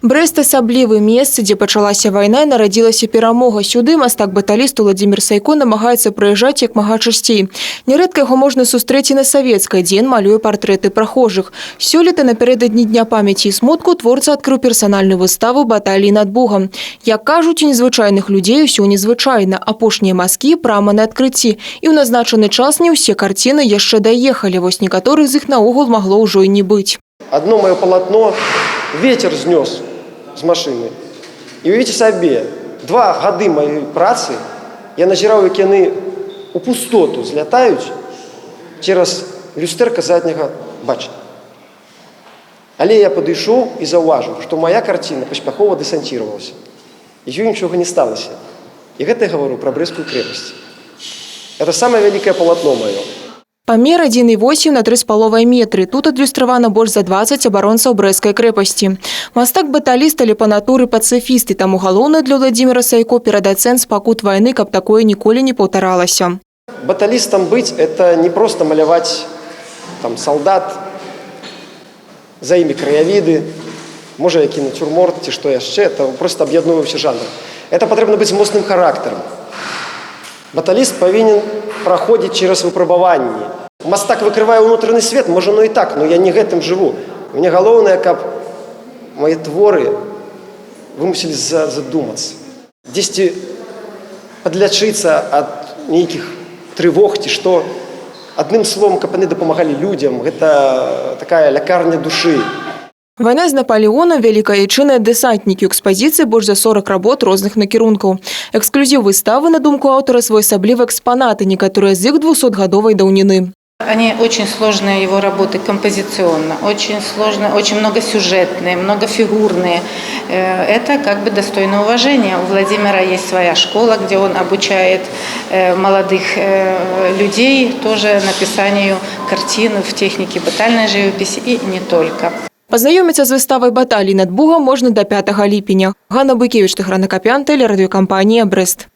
Брэст – асаблівы месца, дзе пачалася вайна і нарадзілася перамога. Сюды мастак-баталіст Уладзімір Сайко намагаецца прыязджаць як мага часцей. Нярэдка яго можна сустрэць і на Савецкай, дзе ён малюе партрэты прахожых. Сёлета напярэдадні Дня памяці і смутку творца адкрыў персанальную выставу «Баталіі над Богам». Як кажуць, у незвычайных людзей усё незвычайна. Апошнія мазкі прама на адкрыцці. І ў назначаны час не ўсе карціны яшчэ даехалі. Вось некаторых з іх наогул магло ўжо і не быць. Одно мое полотно ветер снес з машины. І уявіце сабе, 2 гады моей працы я назіраў, як яны у пустоту злятаюць через люстэрка задняга бачення. Але я падышоў і заўважыў, што моя карціна паспяхова дэсанціравалася. І ёй нічога не сталася. І гэта я гавару пра Брэсцкую крэпасць. Это самое вялікае полотно маё. Памер 1,8 на 3,5 метры. Тут адлюстравана больш за 20 абаронцаў Брэсцкай крэпасці. Мастак-баталіст, але па натуры пацыфіст, і таму галоўнае для Уладзіміра Сайко перадаць сэнс пакут вайны, каб такое ніколі не паўтаралася. Баталістам быць – это не просто маляваць там салдат, за імі краявіды, можа які натюрморт ці што яшчэ, это просто аб'яднуе ўсе жанры. Это патрэбна быць моцным характарам. Баталіст павінен праходзіць через выпрабаванні. Мастак выкрывае ўнутраны свет, можа, ну і так, но я не гэтым жыву. Мне галоўнае, каб мои творы вымусілі задумацца. Дзесьці падлячыцца ад нейкіх трывог ці што. Адным словом, каб яны дапамагалі людзям, гэта такая лякарня душы. Вайна з Напалеоном, Вялікая Айчына, дэсантнікі. У экспазіцыі больш за 40 работ розных накірункаў. Эксклюзіў выставы, на думку аўтара, своеасаблівыя экспанаты, некаторыя з іх 200-гадовай даўніны. Они очень сложные, его работы композиционно, очень сложные, очень многосюжетные, многофигурные. Это как бы достойно уважения. У Владимира есть своя школа, где он обучает молодых людей тоже написанию картин в технике батальной живописи и не только. Пазнаёміцца з выставай «Баталіі над Богам» можна до 5 ліпеня. Ганна Буйкевіч, Тэхран Акапян, тэлерадыёкампанія «Брэст».